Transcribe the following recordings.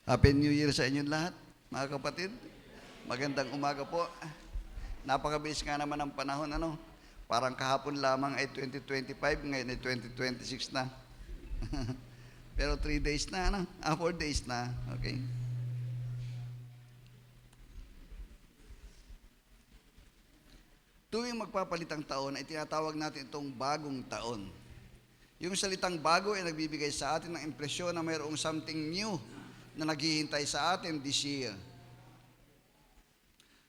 Happy New Year sa inyong lahat, mga kapatid. Magandang umaga po. Napakabilis nga naman ang panahon, ano? Parang kahapon lamang ay 2025, ngayon ay 2026 na. Pero 3 days na, ano? 4 days na, okay? Tuwing magpapalit ang taon, ay tinatawag natin itong bagong taon. Yung salitang bago ay nagbibigay sa atin ng impresyon na mayroong something new na naghihintay sa atin this year.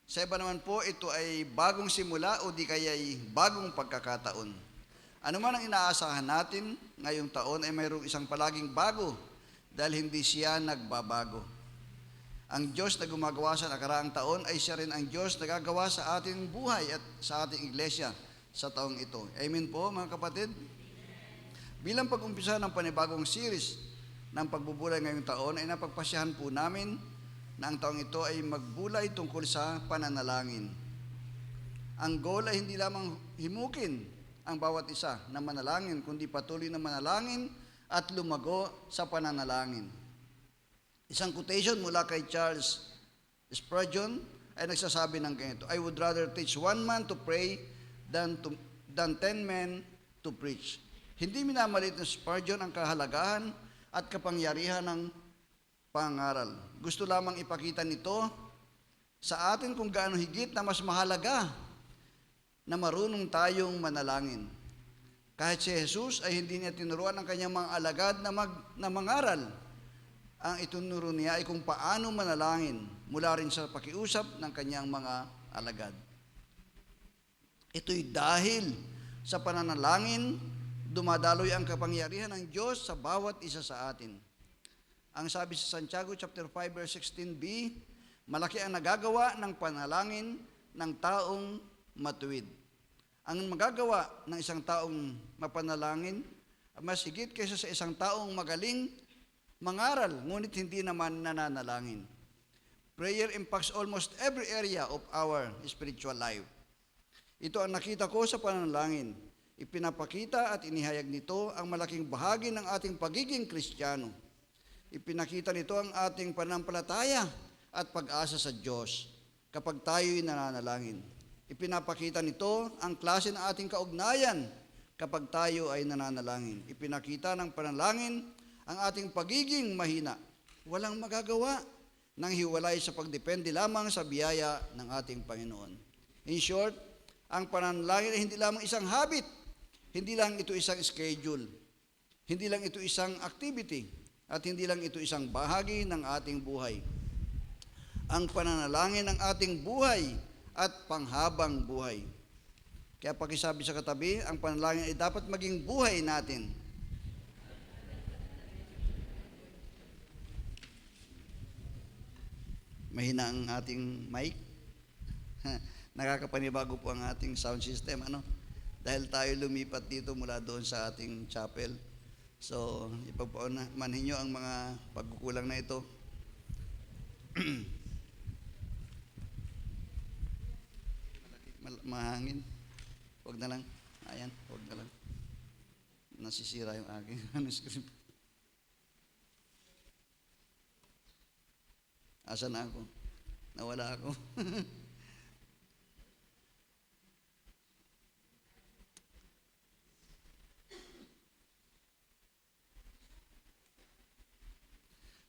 Sa iba naman po, ito ay bagong simula o di kaya ay bagong pagkakataon. Ano man ang inaasahan natin ngayong taon ay mayroong isang palaging bago dahil hindi siya nagbabago. Ang Diyos na gumagawa sa nakaraang taon ay siya rin ang Diyos na gagawa sa ating buhay at sa ating iglesia sa taong ito. Amen po, mga kapatid? Bilang pag-umpisa ng panibagong series ng pagbubulay ngayong taon ay napagpasyahan po namin na ang taong ito ay magbulay tungkol sa pananalangin. Ang goal ay hindi lamang himukin ang bawat isa na manalangin, kundi patuloy na manalangin at lumago sa pananalangin. Isang quotation mula kay Charles Spurgeon ay nagsasabi ng ganito, I would rather teach one man to pray than 10 men to preach. Hindi minamalit ng Spurgeon ang kahalagahan at kapangyarihan ng pangaral. Gusto lamang ipakita nito sa atin kung gaano higit na mas mahalaga na marunong tayong manalangin. Kahit si Jesus ay hindi niya tinuruan ang kanyang mga alagad na mangaral. Ang itunuro niya ay kung paano manalangin mula rin sa pakiusap ng kanyang mga alagad. Ito'y dahil sa pananalangin, dumadaloy ang kapangyarihan ng Diyos sa bawat isa sa atin. Ang sabi sa Santiago chapter 5 verse 16b, malaki ang nagagawa ng panalangin ng taong matuwid. Ang magagawa ng isang taong mapanalangin, mas higit kaysa sa isang taong magaling mangaral, ngunit hindi naman nananalangin. Prayer impacts almost every area of our spiritual life. Ito ang nakita ko sa pananalangin. Ipinapakita at inihayag nito ang malaking bahagi ng ating pagiging Kristiyano. Ipinakita nito ang ating pananampalataya at pag-asa sa Diyos kapag tayo'y nananalangin. Ipinapakita nito ang klase ng ating kaugnayan kapag tayo ay nananalangin. Ipinakita ng panalangin ang ating pagiging mahina. Walang magagawa nang hiwalay sa pagdepende lamang sa biyaya ng ating Panginoon. In short, ang pananalangin ay hindi lamang isang habit, hindi lang ito isang schedule, hindi lang ito isang activity, at hindi lang ito isang bahagi ng ating buhay. Ang pananalangin ng ating buhay at panghabang buhay. Kaya pakisabi sa katabi, ang panalangin ay dapat maging buhay natin. Mahina ang ating mic. Nakakapanibago po ang ating sound system, ano? Dahil tayo lumipat dito mula doon sa ating chapel. So, ipagpamanhin nyo ang mga pagkukulang na ito. Mahangin. Huwag na lang. Ayan, huwag na lang. Nasisira yung aking script. Asan ako? Nawala ako.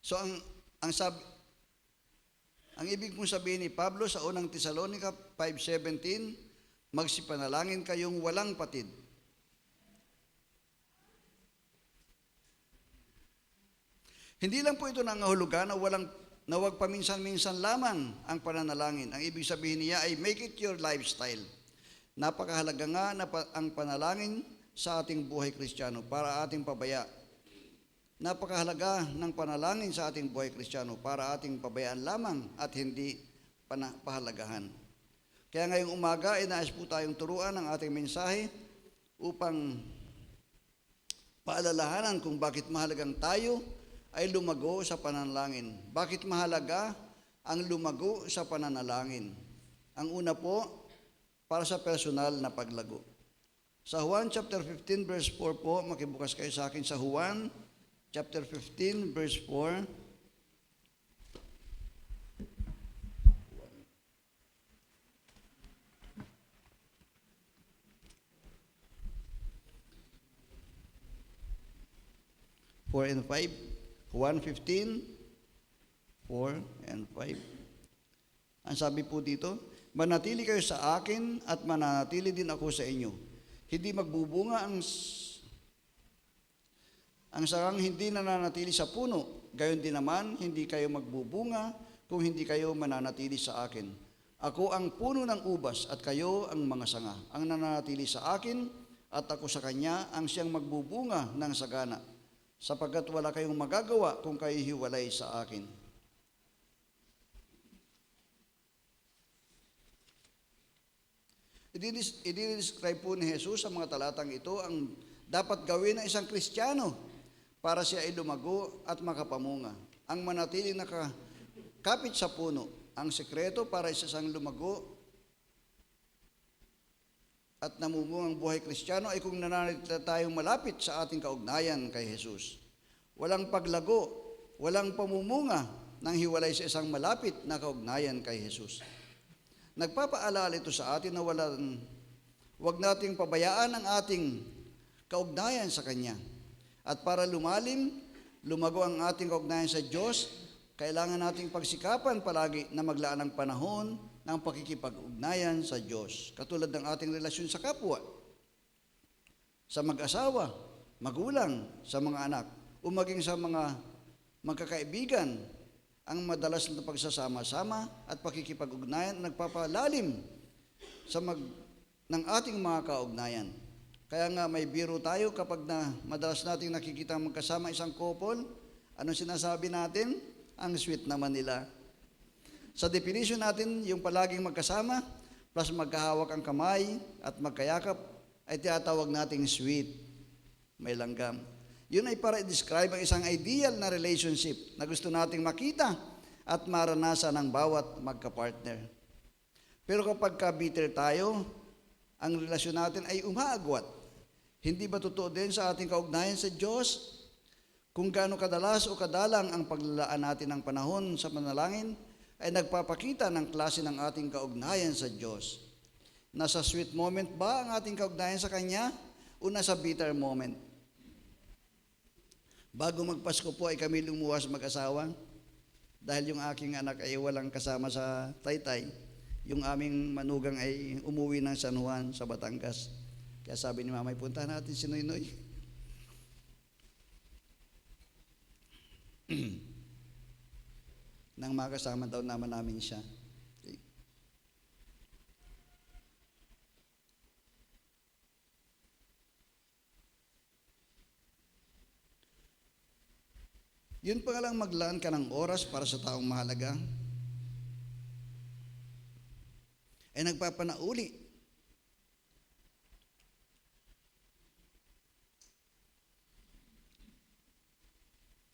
So ang ibig kong sabihin ni Pablo sa unang Tesalonica 5:17, magsipanalangin kayong walang patid. Hindi lang po ito nangahulugan na wag paminsan-minsan lamang ang pananalangin. Ang ibig sabihin niya ay make it your lifestyle. Napakahalaga nga na ang panalangin sa ating buhay Kristiyano para ating pabaya. Napakahalaga ng panalangin sa ating buhay Kristiyano para ating pabayaan lamang at hindi pahalagahan. Kaya ngayong umaga ay nais po tayong turuan ang ating mensahe upang paalalahanan kung bakit mahalagang tayo ay lumago sa pananalangin. Bakit mahalaga ang lumago sa pananalangin? Ang una po, para sa personal na paglago. Sa Juan chapter 15 verse 4 po, makibukas kayo sa akin sa Juan chapter 15 verse 4. 4 and 5. 1:15, 4 and 5. Ang sabi po dito, manatili kayo sa akin at mananatili din ako sa inyo. Hindi magbubunga ang sarang hindi nananatili sa puno. Gayon din naman, hindi kayo magbubunga kung hindi kayo mananatili sa akin. Ako ang puno ng ubas at kayo ang mga sanga. Ang nananatili sa akin at ako sa kanya ang siyang magbubunga ng sagana, sapagkat wala kayong magagawa kung kayo hiwalay sa akin. I-describe po ni Jesus sa mga talatang ito ang dapat gawin ng isang Kristiyano para siya ay lumago at makapamunga. Ang manatiling nakakapit sa puno, ang sekreto para sa isang lumago at namumungang buhay Kristiyano ay kung nananatili tayong malapit sa ating kaugnayan kay Jesus. Walang paglago, walang pamumunga nang hiwalay sa isang malapit na kaugnayan kay Jesus. Nagpapaalala ito sa atin na wag nating pabayaan ang ating kaugnayan sa Kanya. At para lumago ang ating kaugnayan sa Diyos, kailangan nating pagsikapan palagi na maglaan ng panahon ng pakikipag-ugnayan sa Diyos. Katulad ng ating relasyon sa kapwa, sa mag-asawa, magulang, sa mga anak, o maging sa mga magkakaibigan, ang madalas na pagsasama-sama at pakikipag-ugnayan nagpapalalim ng ating mga kaugnayan. Kaya nga may biro tayo kapag madalas nating nakikita magkasama isang couple, ano sinasabi natin? Ang sweet naman nila. Sa definition natin, yung palaging magkasama, plus magkahawak ang kamay at magkayakap, ay tinatawag nating sweet. May langgam. Yun ay para i-describe ang isang ideal na relationship na gusto nating makita at maranasan ng bawat magka-partner. Pero kapag ka-bitter tayo, ang relasyon natin ay umaagwat. Hindi ba totoo din sa ating kaugnayan sa Diyos? Kung gaano kadalas o kadalang ang paglalaan natin ng panahon sa manalangin, ay nagpapakita ng klase ng ating kaugnayan sa Diyos. Nasa sweet moment ba ang ating kaugnayan sa Kanya o nasa bitter moment? Bago magpasko po ay kami lumuwas mag-asawa dahil yung aking anak ay walang kasama sa Taytay. Yung aming manugang ay umuwi ng San Juan sa Batangas. Kaya sabi ni Mama, punta natin si Noynoy. Nang makasama daw namin siya. Okay. Yun pa nga lang maglaan ka ng oras para sa taong mahalaga, ay nagpapanauli.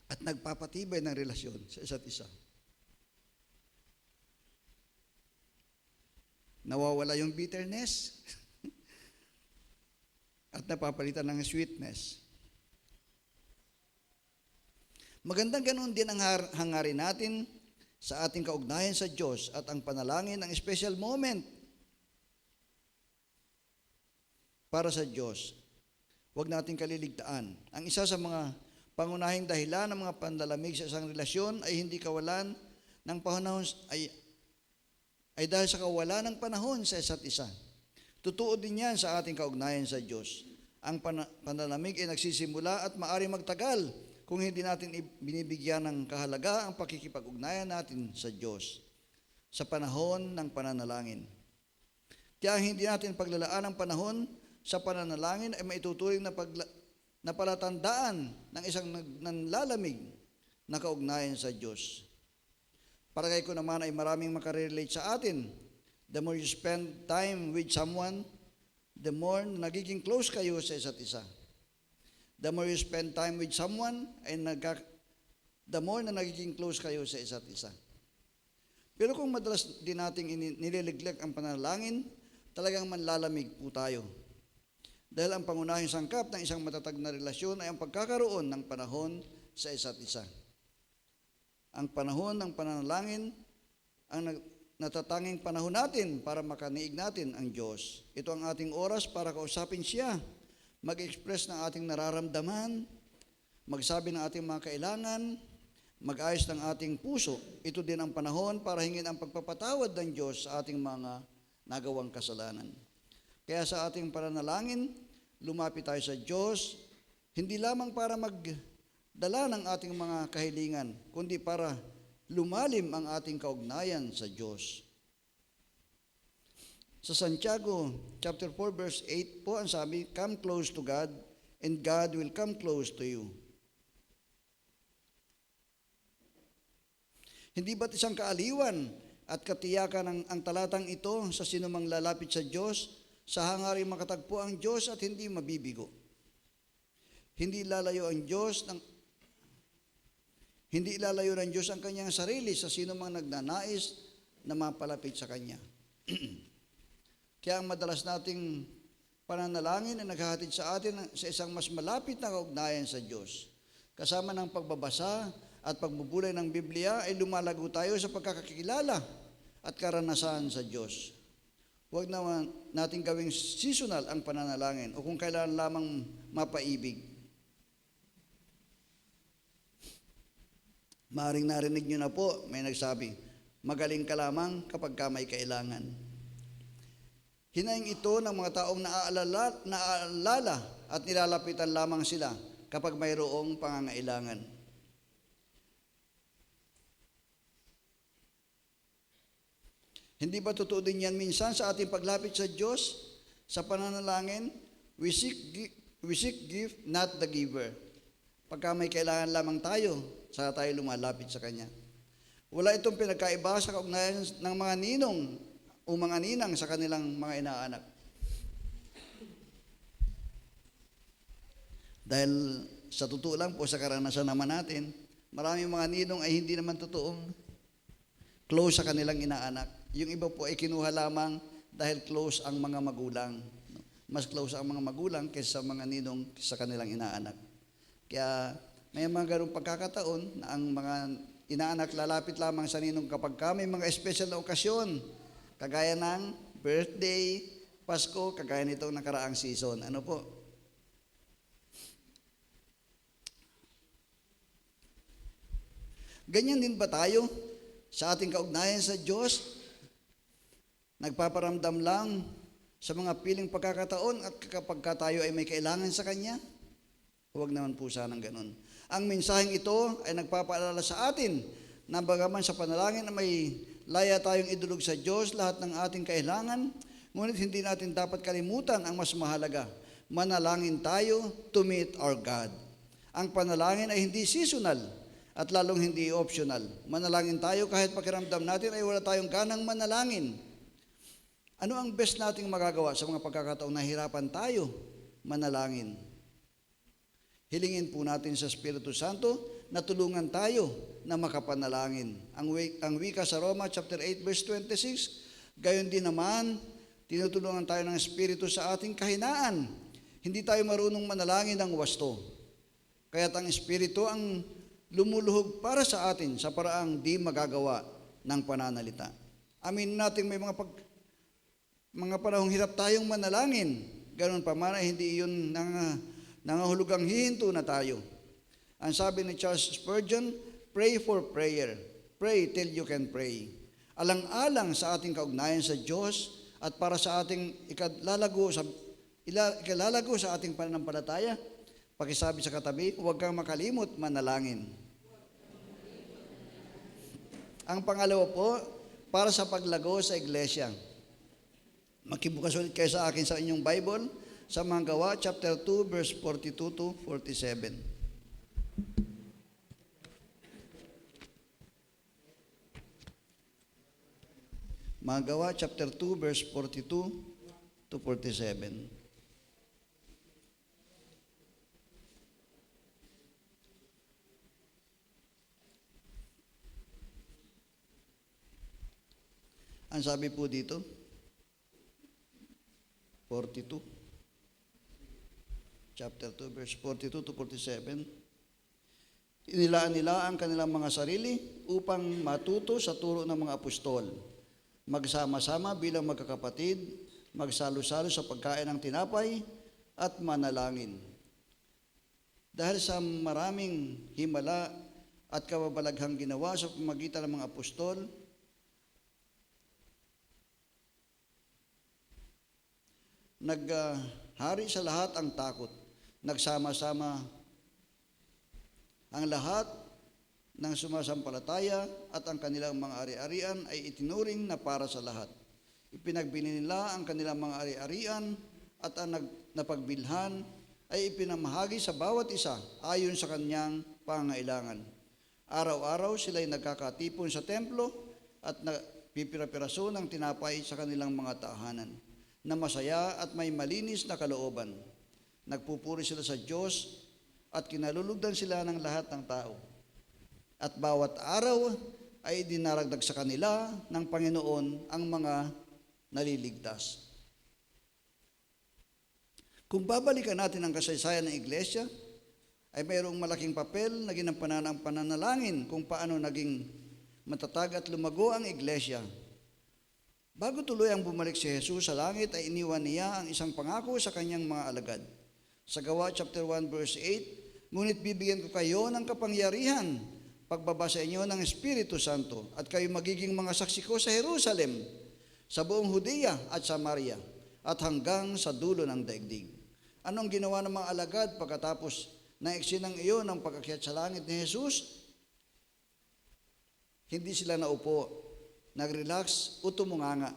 At nagpapatibay ng relasyon sa isa't isa. Nawawala yung bitterness at napapalitan ng sweetness. Magandang ganoon din ang hangarin natin sa ating kaugnayan sa Diyos at ang panalangin ng special moment para sa Diyos. Huwag nating kaliligtaan. Ang isa sa mga pangunahing dahilan ng mga panlalamig sa isang relasyon ay hindi kawalan ng panahon ay dahil sa kawalan ng panahon sa isa't isa. Totoo din yan sa ating kaugnayan sa Diyos. Ang panlalamig ay nagsisimula at maaari magtagal kung hindi natin binibigyan ng kahalaga ang pakikipag-ugnayan natin sa Diyos sa panahon ng pananalangin. Kaya hindi natin paglalaan ang panahon sa pananalangin ay maituturing na palatandaan ng isang nanlalamig na kaugnayan sa Diyos. Palagay ko naman ay maraming makarelate sa atin. The more you spend time with someone, the more nagiging close kayo sa isa't isa. The more you spend time with someone, the more na nagiging close kayo sa isa't isa. Pero kung madalas din nating nililiglag ang panalangin, talagang manlalamig po tayo. Dahil ang pangunahing sangkap ng isang matatag na relasyon ay ang pagkakaroon ng panahon sa isa't isa. Ang panahon ng pananalangin, ang natatanging panahon natin para makaniig natin ang Diyos. Ito ang ating oras para kausapin siya, mag-express ng ating nararamdaman, magsabi ng ating mga kailangan, mag-ayos ng ating puso. Ito din ang panahon para hingin ang pagpapatawad ng Diyos sa ating mga nagawang kasalanan. Kaya sa ating pananalangin, lumapit tayo sa Diyos, hindi lamang para magdala ng ating mga kahilingan, kundi para lumalim ang ating kaugnayan sa Diyos. Sa Santiago chapter 4 verse 8 po ang sabi, "Come close to God and God will come close to you." Hindi ba't isang kaaliwan at katiyakan ang talatang ito sa sinumang lalapit sa Diyos, sa hangaring makatagpo ang Diyos at hindi mabibigo. Hindi ilalayo ng Diyos ang kanyang sarili sa sinumang nagnanais na mapalapit sa Kanya. Kaya ang madalas nating pananalangin ay naghahatid sa atin sa isang mas malapit na kaugnayan sa Diyos. Kasama ng pagbabasa at pagbubulay ng Biblia ay lumalago tayo sa pagkakakilala at karanasan sa Diyos. Huwag naman natin gawing seasonal ang pananalangin o kung kailan lamang mapaibig. Maaring narinig nyo na po, may nagsabi, "Magaling ka lamang kapag ka may kailangan." Hinaing ito ng mga taong naaalala at nilalapitan lamang sila kapag mayroong pangangailangan. Hindi ba totoo din yan minsan sa ating paglapit sa Diyos? Sa pananalangin, we seek gift, not the giver. Pagka may kailangan lamang tayo, saka tayo lumalapit sa Kanya. Wala itong pinagkaiba sa kaugnayan ng mga ninong o mga ninang sa kanilang mga inaanak. Dahil sa totoo lang po, sa karanasan naman natin, maraming mga ninong ay hindi naman totoong close sa kanilang inaanak. Yung iba po ay kinuha lamang dahil close ang mga magulang. Mas close ang mga magulang kaysa sa mga ninong sa kanilang inaanak. Kaya may mga ganung pagkakataon na ang mga inaanak lalapit lamang sa ninong kapag may mga special na okasyon, kagaya ng birthday, Pasko, kagaya nitong nakaraang season. Ano po? Ganyan din ba tayo sa ating kaugnayan sa Diyos? Nagpaparamdam lang sa mga piling pagkakataon at kapag tayo ay may kailangan sa Kanya? Huwag naman po sanang ganun. Ang mensaheng ito ay nagpapaalala sa atin na bagaman sa panalangin na may laya tayong idulog sa Diyos lahat ng ating kailangan, ngunit hindi natin dapat kalimutan ang mas mahalaga. Manalangin tayo to meet our God. Ang panalangin ay hindi seasonal at lalong hindi optional. Manalangin tayo kahit pakiramdam natin ay wala tayong ganang manalangin. Ano ang best nating magagawa sa mga pagkakataong nahirapan tayo? Manalangin. Hilingin po natin sa Espiritu Santo na tulungan tayo na makapanalangin. Ang wika sa Roma chapter 8 verse 26, gayon din naman, tinutulungan tayo ng Espiritu sa ating kahinaan. Hindi tayo marunong manalangin ng wasto. Kaya't ang Espiritu ang lumuluhog para sa atin sa paraang di magagawa ng pananalita. Amin natin may mga panahong hirap tayong manalangin. Ganon pa man ay hindi iyon nangahulugang hihinto na tayo. Ang sabi ni Charles Spurgeon, pray for prayer. Pray till you can pray. Alang-alang sa ating kaugnayan sa Diyos at para sa ating ikalalago sa ating pananampalataya, pakisabi sa katabi, huwag kang makalimot manalangin. Ang pangalawa po, para sa paglago sa iglesia. Makibukas ulit kayo sa akin sa inyong Bible, sa mga Gawa, chapter 2, verse 42 to 47. Mga Gawa, chapter 2, verse 42 to 47. Ang sabi po dito, 42. Chapter 2, verse 42 to 47. Inilaan nila ang kanilang mga sarili upang matuto sa turo ng mga apostol. Magsama-sama bilang magkakapatid, magsalo-salo sa pagkain ng tinapay at manalangin. dahil sa maraming himala at kababalaghang ginawa sa pamamagitan ng mga apostol, naghari sa lahat ang takot. Nagsama-sama ang lahat ng sumasampalataya at ang kanilang mga ari-arian ay itinuring na para sa lahat. Ipinagbili nila ang kanilang mga ari-arian at ang napagbilhan ay ipinamahagi sa bawat isa ayon sa kanyang pangailangan. Araw-araw sila'y nagkakatipon sa templo at nagpipira-piraso ng tinapay sa kanilang mga tahanan na masaya at may malinis na kalooban. Nagpupuri sila sa Diyos at kinalulugdan sila ng lahat ng tao. At bawat araw ay dinaragdag sa kanila ng Panginoon ang mga naliligtas. Kung babalikan natin ang kasaysayan ng iglesia, ay mayroong malaking papel na ginampanan ang pananalangin kung paano naging matatag at lumago ang iglesia. Bago tuloy ang bumalik si Jesus sa langit, ay iniwan niya ang isang pangako sa kanyang mga alagad. Sa Gawa chapter 1 verse 8, ngunit bibigyan ko kayo ng kapangyarihan pagbaba sa inyo ng Espiritu Santo at kayo magiging mga saksi ko sa Jerusalem, sa buong Judea at Samaria at hanggang sa dulo ng daigdig. Anong ginawa ng mga alagad pagkatapos ng eksinang iyon ng pag-akyat sa langit ni Jesus? Hindi sila naupo, nag-relax o tumunganga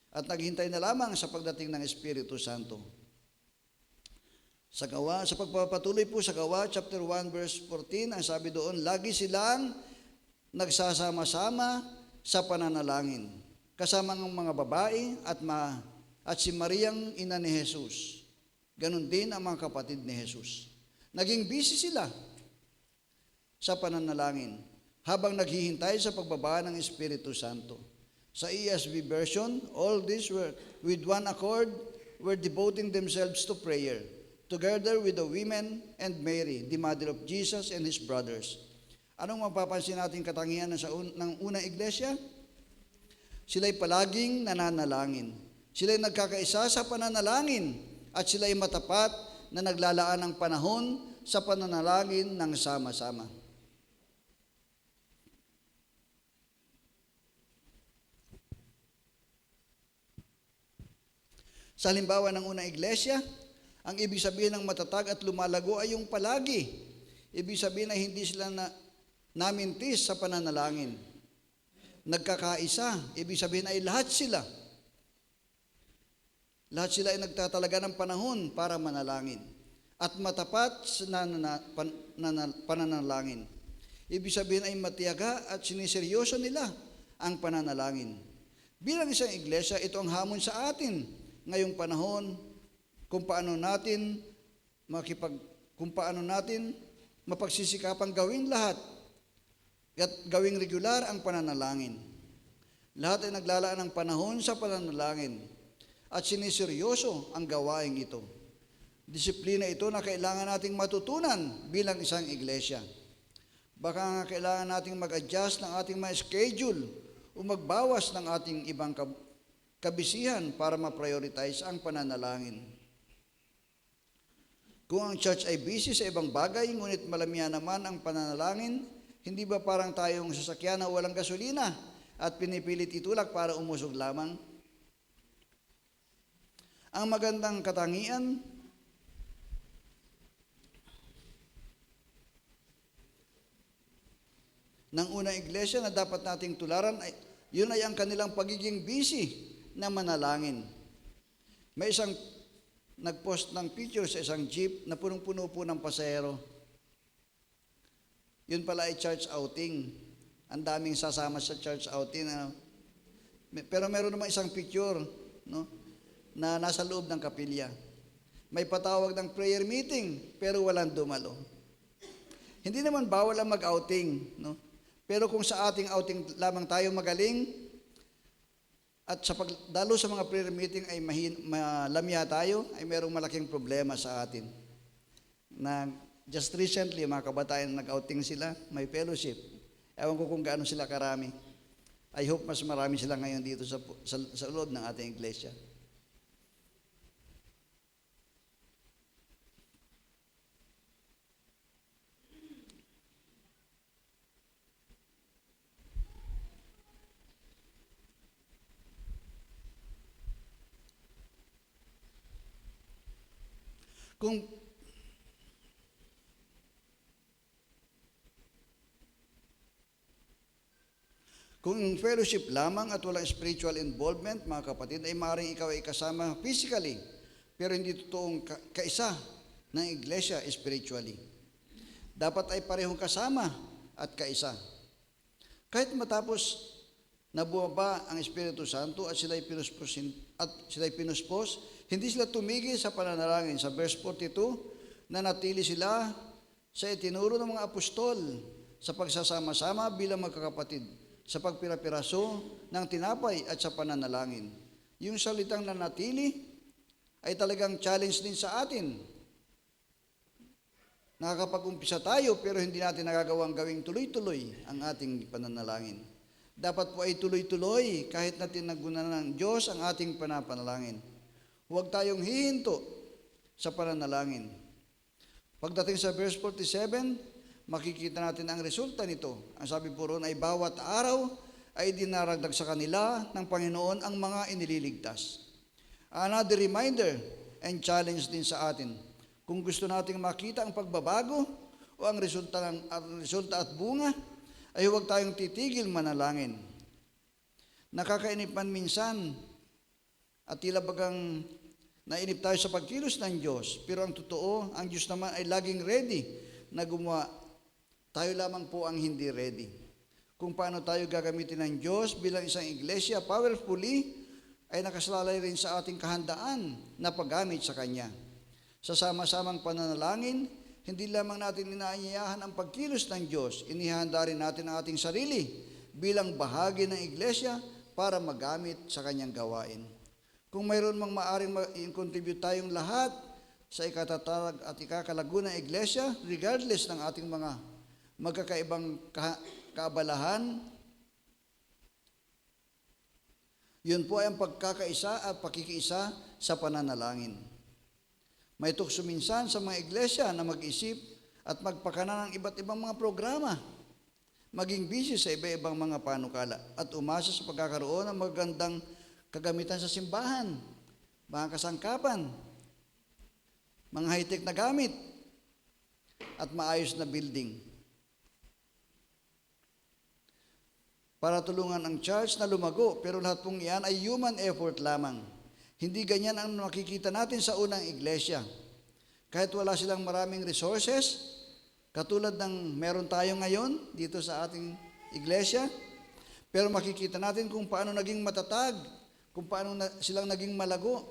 at naghintay na lamang sa pagdating ng Espiritu Santo. Sa pagpapatuloy po sa Gawa chapter 1 verse 14, ang sabi doon, lagi silang nagsasama-sama sa pananalangin, kasama ng mga babae at si Mariang ina ni Jesus. Ganon din ang mga kapatid ni Jesus. Naging busy sila sa pananalangin habang naghihintay sa pagbaba ng Espiritu Santo. Sa ESV version, all these were with one accord were devoting themselves to prayer, together with the women and Mary, the mother of Jesus and his brothers. Anong mapapansin natin katangian ng unang iglesia? Sila'y palaging nananalangin. Sila'y nagkakaisa sa pananalangin at sila'y matapat na naglalaan ng panahon sa pananalangin ng sama-sama. Sa halimbawa ng unang iglesia, ang ibig sabihin ng matatag at lumalago ay yung palagi. Ibig sabihin ay hindi sila namintis sa pananalangin. Nagkakaisa, ibig sabihin ay lahat sila. Lahat sila ay nagtatalaga ng panahon para manalangin. At matapat sa pananalangin. Ibig sabihin ay matiyaga at siniseryoso nila ang pananalangin. Bilang isang iglesia, ito ang hamon sa atin ngayong panahon kung paano natin mapagsisikapang gawin lahat at gawing regular ang pananalangin. Lahat ay naglalaan ng panahon sa pananalangin at siniseryoso ang gawaing ito. Disiplina ito na kailangan nating matutunan bilang isang iglesia. Baka nga kailangan nating mag-adjust ng ating mga schedule o magbawas ng ating ibang kabisihan para ma-prioritize ang pananalangin. Kung ang church ay busy sa ibang bagay, ngunit malamihan naman ang pananalangin, hindi ba parang tayong sasakyan na walang gasolina at pinipilit itulak para umusog lamang? Ang magandang katangian ng unang iglesia na dapat nating tularan ay yun ay ang kanilang pagiging busy na manalangin. May isang nagpost ng picture sa isang jeep na punong-puno po ng pasahero. Yun pala ay church outing. Ang daming sasama sa church outing. Pero meron naman isang picture, no, na nasa loob ng kapilya. May patawag ng prayer meeting, pero walang dumalo. Hindi naman bawal ang mag-outing, no? Pero kung sa ating outing lamang tayo magaling, at sa pagdalo sa mga prayer meeting ay malamya tayo, ay merong malaking problema sa atin. Na just recently, mga kabataan nag-outing sila, may fellowship. Ewan ko kung gaano sila karami. I hope mas marami sila ngayon dito sa loob ng ating iglesia. Kung Kung fellowship lamang at walang spiritual involvement, mga kapatid, ay maaaring ikaw ay kasama physically, pero hindi totoong kaisa ng iglesia spiritually. Dapat ay parehong kasama at kaisa. Kahit matapos na bumaba ang Espiritu Santo at sila'y pinuspos, hindi sila tumigil sa pananalangin. Sa verse 42, na natili sila sa itinuro ng mga apostol sa pagsasama-sama bilang magkakapatid, sa pagpirapiraso ng tinapay at sa pananalangin. Yung salitang nanatili ay talagang challenge din sa atin. Nakakapag-umpisa tayo pero hindi natin nagagawang gawing tuloy-tuloy ang ating pananalangin. Dapat po ay tuloy-tuloy kahit na tinagunan ng Diyos ang ating panapanalangin. Huwag tayong hihinto sa pananalangin. Pagdating sa verse 47, makikita natin ang resulta nito. Ang sabi po roon ay bawat araw ay dinaragdag sa kanila ng Panginoon ang mga inililigtas. Another reminder and challenge din sa atin. Kung gusto nating makita ang pagbabago o ang resulta at bunga, ay huwag tayong titigil manalangin. Nakakainip man minsan at tila bagang nainip tayo sa pagkilos ng Diyos. Pero ang totoo, ang Diyos naman ay laging ready na gumawa. Tayo lamang po ang hindi ready. Kung paano tayo gagamitin ng Diyos bilang isang iglesia powerfully, ay nakasalalay rin sa ating kahandaan na paggamit sa Kanya. Sa sama-samang pananalangin, hindi lamang natin inaanyayahan ang pagkilos ng Diyos, inihanda rin natin ang ating sarili bilang bahagi ng iglesia para magamit sa Kanyang gawain. Kung mayroon mang maaring i-contribute tayong lahat sa ikatatag at ikakalago ng iglesia, regardless ng ating mga magkakaibang kaabalahan, yun po ay ang pagkakaisa at pakikiisa sa pananalangin. May tukso minsan sa mga iglesia na mag-isip at magpakana ng iba't ibang mga programa, maging busy sa iba-ibang mga panukala at umasa sa pagkakaroon ng magandang kagamitan sa simbahan, mga kasangkapan, mga high-tech na gamit, at maayos na building. Para tulungan ang church na lumago, pero lahat pong iyan ay human effort lamang. Hindi ganyan ang makikita natin sa unang iglesia. Kahit wala silang maraming resources, katulad ng meron tayo ngayon dito sa ating iglesia, pero makikita natin kung paano naging matatag, kung paano silang naging malago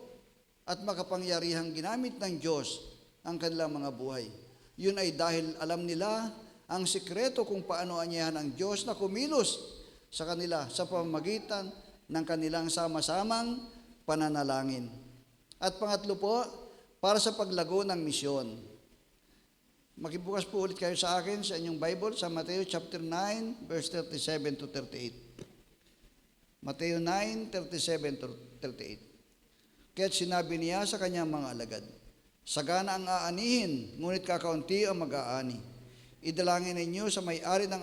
at makapangyarihang ginamit ng Diyos ang kanilang mga buhay. Yun ay dahil alam nila ang sikreto kung paano anyahan ang Diyos na kumilos sa kanila sa pamamagitan ng kanilang sama-samang pananalangin. At pangatlo po, para sa paglago ng misyon. Makibukas po ulit kayo sa akin sa inyong Bible sa Mateo chapter 9, verse 37 to 38. Mateo 9, 37 to 38. Kaya't sinabi niya sa kanyang mga alagad, sagana ang aanihin, ngunit kakaunti ang mag-aani. Idalangin ninyo sa may-ari ng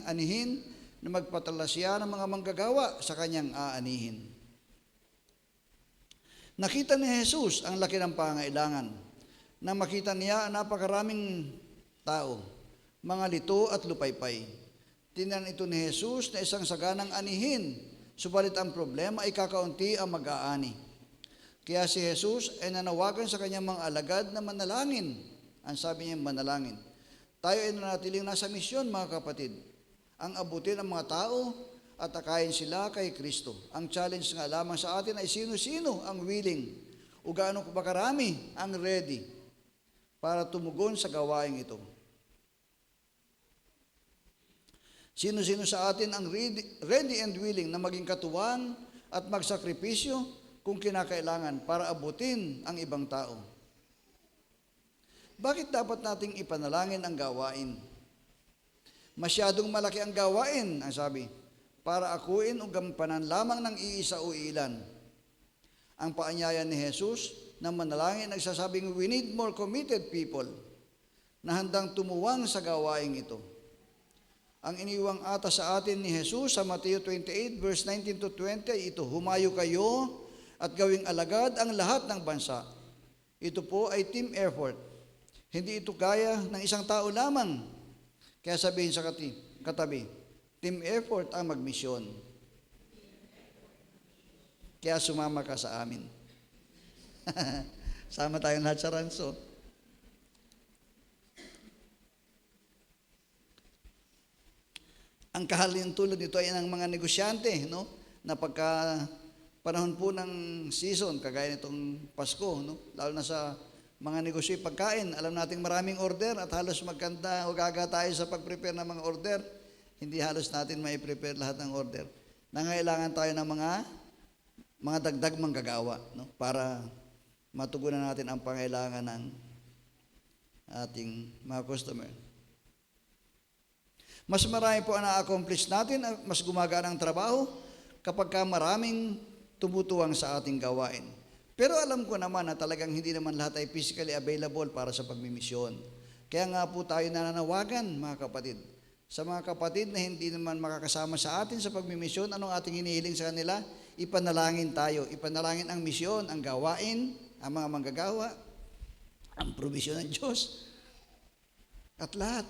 anihin na magpatala siya ng mga manggagawa sa kanyang aanihin. Nakita ni Jesus ang laki ng pangailangan. Nang makita niya ang napakaraming tao, mga lito at lupaypay. Tingnan ito ni Jesus na isang saganang anihin, subalit ang problema ay kakaunti ang mag-aani. Kaya si Jesus ay nanawagan sa kanyang mga alagad na manalangin. Ang sabi niya, manalangin. Tayo ay nanatiling nasa misyon, mga kapatid. Ang abutin ng mga tao at akayin sila kay Kristo. Ang challenge nga lamang sa atin ay sino-sino ang willing o gaano ba karami ang ready para tumugon sa gawain ito. Sino-sino sa atin ang ready and willing na maging katuwang at magsakripisyo kung kinakailangan para abutin ang ibang tao? Bakit dapat nating ipanalangin ang gawain? Masyadong malaki ang gawain, ang sabi, para akuin o gampanan lamang ng iisa o ilan. Ang paanyaya ni Jesus na manalangin nagsasabing, we need more committed people na handang tumuwang sa gawain ito. Ang iniwang ata sa atin ni Jesus sa Mateo 28 verse 19 to 20, ito, humayo kayo at gawing alagad ang lahat ng bansa. Ito po ay team effort. Hindi ito kaya ng isang tao lamang. Kaya sabihin sa katabi, team effort ang magmisyon. Kaya sumama ka sa amin. Sama tayong lahat sa ranso. Ang kahalin tulad nito ay ng mga negosyante, no? Na pagka panahon po ng season, kagaya nitong Pasko, no? Lalo na sa mga negosyo pagkain, alam nating maraming order at halos magkanta o gaga tayo sa pag-prepare ng mga order. Hindi halos natin may prepare lahat ng order. Nangailangan tayo ng mga dagdag manggagawa, no? Para matugunan natin ang pangailangan ng ating mga customer. Mas marami po ang na-accomplish natin, mas gumagaan ang trabaho kapag maraming tumutuwang sa ating gawain. Pero alam ko naman na talagang hindi naman lahat ay physically available para sa pagmimisyon. Kaya nga po tayo nananawagan, mga kapatid. Sa mga kapatid na hindi naman makakasama sa atin sa pagmimisyon, anong ating hinihiling sa kanila? Ipanalangin tayo. Ipanalangin ang misyon, ang gawain, ang mga manggagawa, ang provisyon ng Diyos. At lahat.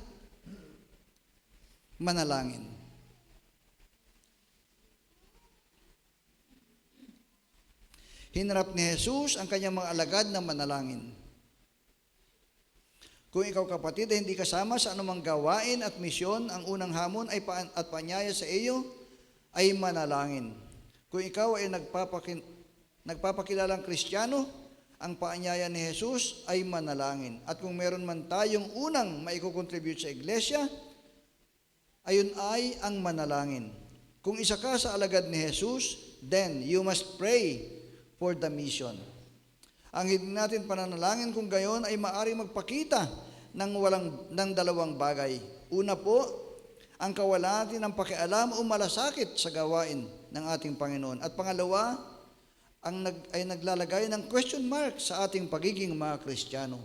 Manalangin. Hinarap ni Jesus ang kanyang mga alagad na manalangin. Kung ikaw kapatid ay hindi kasama sa anumang gawain at misyon, ang unang hamon ay at panyaya sa iyo ay manalangin. Kung ikaw ay nagpapakilalang Kristiyano, ang paanyaya ni Jesus ay manalangin. At kung meron man tayong unang maikukontribute sa iglesia, ayun ay ang manalangin. Kung isa ka sa alagad ni Jesus, then you must pray for the mission. Ang hindi natin pananalangin kung gayon ay maaaring magpakita ng dalawang bagay. Una po, ang kawalan natin ng pakialam o malasakit sa gawain ng ating Panginoon. At pangalawa, ay naglalagay ng question mark sa ating pagiging mga Kristiyano.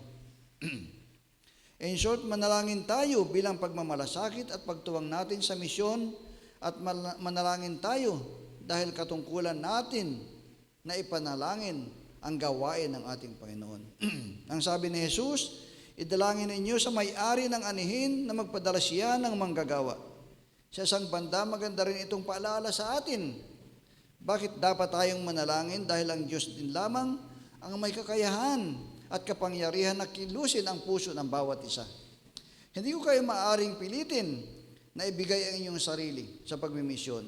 In short, manalangin tayo bilang pagmamalasakit at pagtuwang natin sa misyon at manalangin tayo dahil katungkulan natin na ipanalangin ang gawain ng ating Panginoon. Ang sabi ni Jesus, idalangin ninyo sa may-ari ng anihin na magpadala siya ng manggagawa. Sa isang banda, maganda rin itong paalala sa atin. Bakit dapat tayong manalangin? Dahil ang Diyos din lamang ang may kakayahan at kapangyarihan na kilusin ang puso ng bawat isa. Hindi ko kayo maaring pilitin na ibigay ang inyong sarili sa pagmimisyon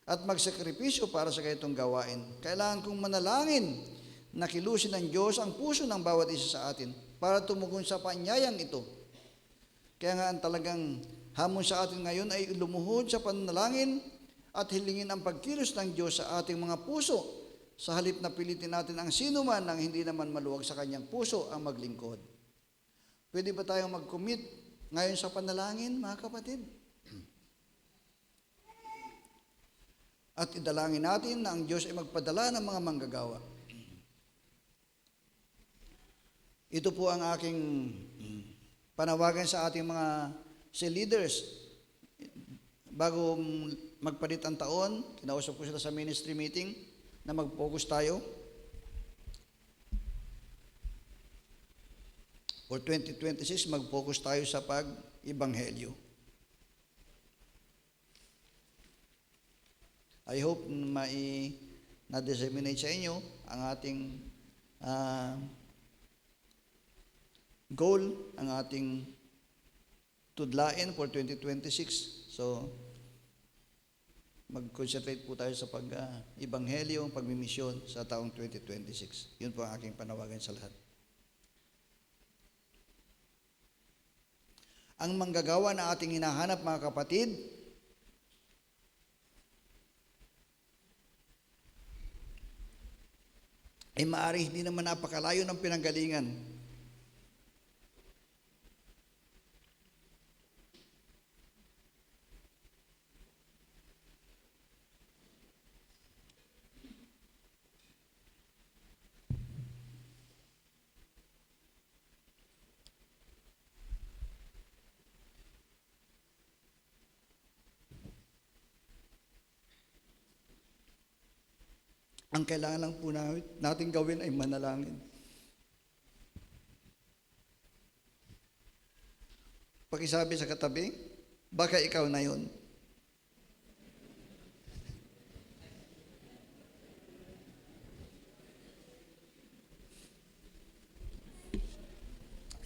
at magsakripisyo para sa ganitong gawain. Kailangan kong manalangin na kilusin ng Diyos ang puso ng bawat isa sa atin para tumugon sa paanyayang ito. Kaya nga ang talagang hamon sa atin ngayon ay lumuhod sa panalangin at hilingin ang pagkilos ng Diyos sa ating mga puso sa halip na pilitin natin ang sino man ang hindi naman maluwag sa kanyang puso ang maglingkod. Pwede ba tayong mag-commit ngayon sa panalangin, mga kapatid? At idalangin natin na ang Diyos ay magpadala ng mga manggagawa. Ito po ang aking panawagan sa ating mga leaders. Bago magpalit ang taon, kinausap ko sila sa ministry meeting, na mag-focus tayo for 2026, mag-focus tayo sa pag-ibanghelyo. I hope na-disseminate sa inyo ang ating goal, ang ating tudlain for 2026. So, mag-concentrate po tayo sa pag-ibanghelyo, pagmimisyon sa taong 2026. Yun po ang aking panawagan sa lahat. Ang manggagawa na ating hinahanap, mga kapatid, ay maaari hindi naman napakalayo ng pinanggalingan. Ang kailangan lang po natin gawin ay manalangin. Pakisabi sa katabi, baka ikaw na yun.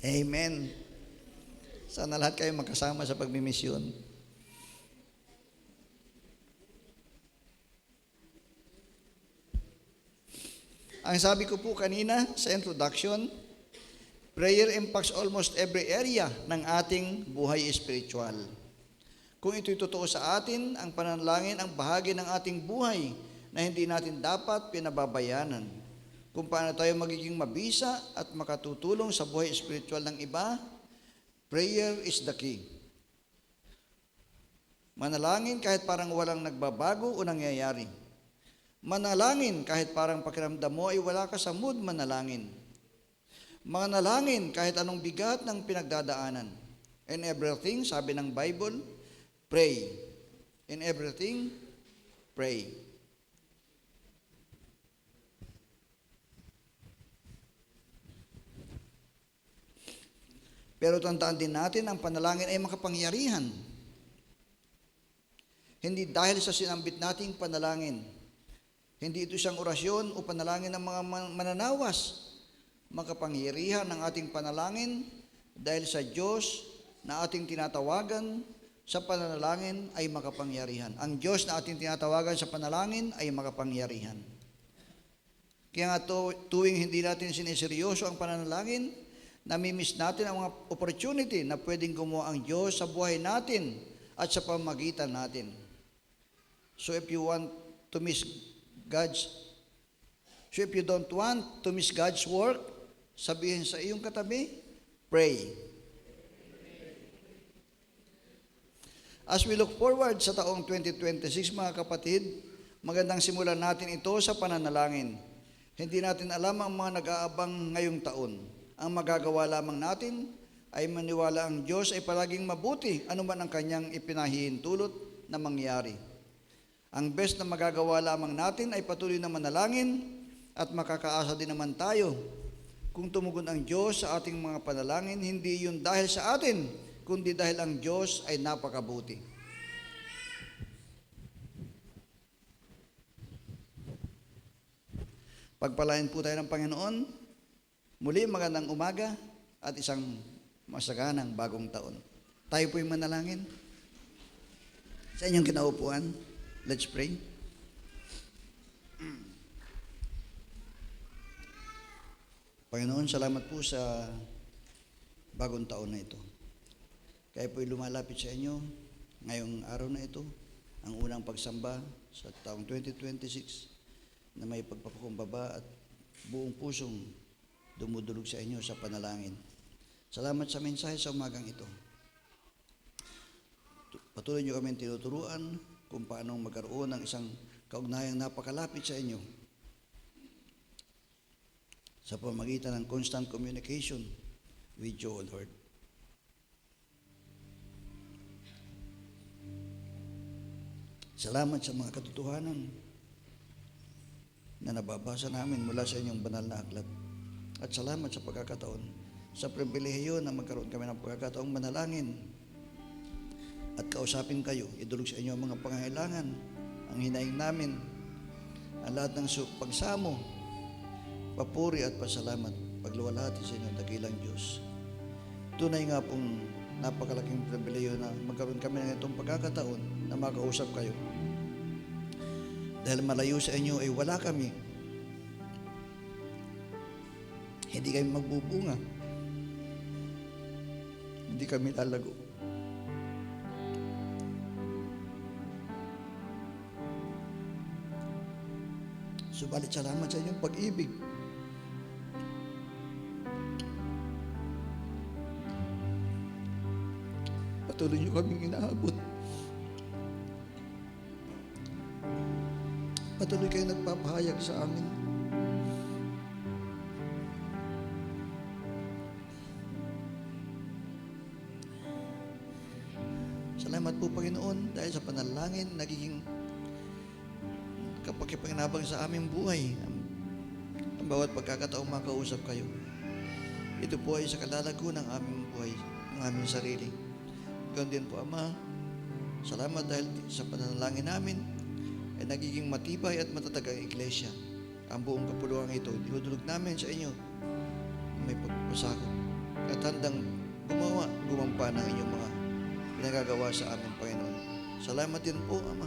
Amen. Sana lahat kayo magkasama sa pagmimisyon. Ang sabi ko po kanina sa introduction, prayer impacts almost every area ng ating buhay espiritual. Kung ito'y totoo sa atin, ang pananalangin ang bahagi ng ating buhay na hindi natin dapat pinababayanan. Kung paano tayo magiging mabisa at makatutulong sa buhay espiritual ng iba, prayer is the key. Manalangin kahit parang walang nagbabago o nangyayari. Manalangin kahit parang pakiramdam mo ay wala ka sa mood manalangin. Manalangin kahit anong bigat ng pinagdadaanan. In everything, sabi ng Bible, pray. In everything, pray. Pero tandaan din natin, ang panalangin ay makapangyarihan. Hindi dahil sa sinambit nating panalangin. Hindi ito isang orasyon o panalangin ng mga mananawas. Makapangyarihan ng ating panalangin dahil sa Diyos na ating tinatawagan sa panalangin ay makapangyarihan. Ang Diyos na ating tinatawagan sa panalangin ay makapangyarihan. Kaya nga tuwing hindi natin sineseryoso ang pananalangin, namimiss natin ang mga opportunity na pwedeng gumawa ang Diyos sa buhay natin at sa pamamagitan natin. So if you don't want to miss God's work, sabihin sa iyong katabi, pray. As we look forward sa taong 2026, mga kapatid, magandang simulan natin ito sa pananalangin. Hindi natin alam ang mga nag-aabang ngayong taon. Ang magagawa lamang natin ay maniwala ang Diyos ay palaging mabuti anuman ang kanyang ipinahihintulot na mangyari. Ang best na magagawa lamang natin ay patuloy na manalangin at makakaasa din naman tayo. Kung tumugon ang Diyos sa ating mga panalangin, hindi yun dahil sa atin, kundi dahil ang Diyos ay napakabuti. Pagpalain po tayo ng Panginoon. Muli, magandang umaga at isang masaganang bagong taon. Tayo po'y manalangin. Sa inyong kinaupuan, let's pray. Panginoon, salamat po sa bagong taon na ito. Kaya po'y lumalapit sa inyo ngayong araw na ito, ang unang pagsamba sa taong 2026 na may pagpapakumbaba at buong pusong dumudulog sa inyo sa panalangin. Salamat sa mensahe sa umagang ito. Patuloy niyo kami tinuturuan kung paano magkaroon ng isang kaugnayang napakalapit sa inyo sa pamamagitan ng constant communication with you, O Lord. Salamat sa mga katotohanan na nababasa namin mula sa inyong banal na aklat. At salamat sa pagkakataon, sa pribilehiyo na magkaroon kami ng pagkakataong manalangin at kausapin kayo, idulog sa inyo ang mga pangangailangan, ang hinaing namin, ang lahat ng pagsamo, papuri at pasalamat, pagluwalhati sa inyo, dakilang Diyos. Tunay nga pong napakalaking pribilehiyo na magkaroon kami ng itong pagkakataon na makausap kayo. Dahil malayo sa inyo ay wala kami. Hindi kami magbubunga. Hindi kami lalago. Subalit salamat sa inyong pag-ibig. Patuloy niyo kaming inaabot. Patuloy kayo nagpapahayag sa amin. Salamat po, Panginoon, dahil sa panalangin, nagiging kapakipanginabang sa aming buhay. Ang bawat pagkakataong makausap kayo. Ito po ay sa kalalago ng aming buhay, ng aming sarili. Ganun din po, Ama, salamat dahil sa pananalangin namin ay nagiging matibay at matatag ang iglesia. Ang buong kapuluang ito, dinudulog namin sa inyo. May pagpapasakot at handang gumampa ng inyong mga pinagagawa sa amin, Panginoon. Salamat din po, Ama,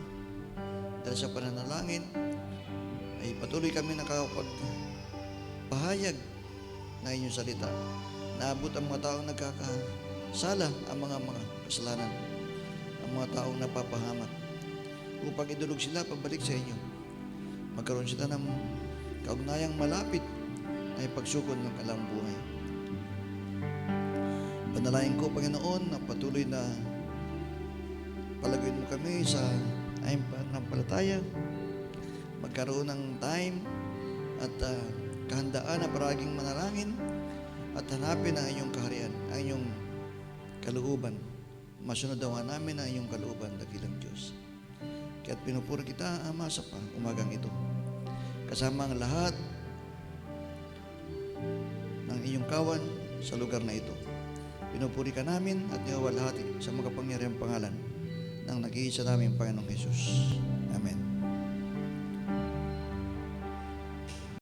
dahil sa pananalangin ay patuloy kami nakakapagpahayag ng inyong salita. Naabot ang mga taong nagkakasala, ang mga kasalanan, ang mga taong napapahamak, upang idulog sila pabalik sa inyo. Magkaroon sila ng kaugnayang malapit na ipagsugod ng kalang buhay. Panalangin ko, Panginoon, na patuloy na palaguin mo kami sa aming pananampalataya, magkaroon ng time at kahandaan na paraging manalangin at hanapin ang inyong kaharian, ang inyong kalooban. Masunod daw namin ang inyong kalooban, dakilang Diyos. Kaya't pinupuri kita, Ama, sa umagang ito. Kasama ang lahat ng inyong kawan sa lugar na ito. Pinupuri ka namin at niwawalhati sa makapangyarihang pangalan ng nag-iisa namin Panginoong Jesus. Amen.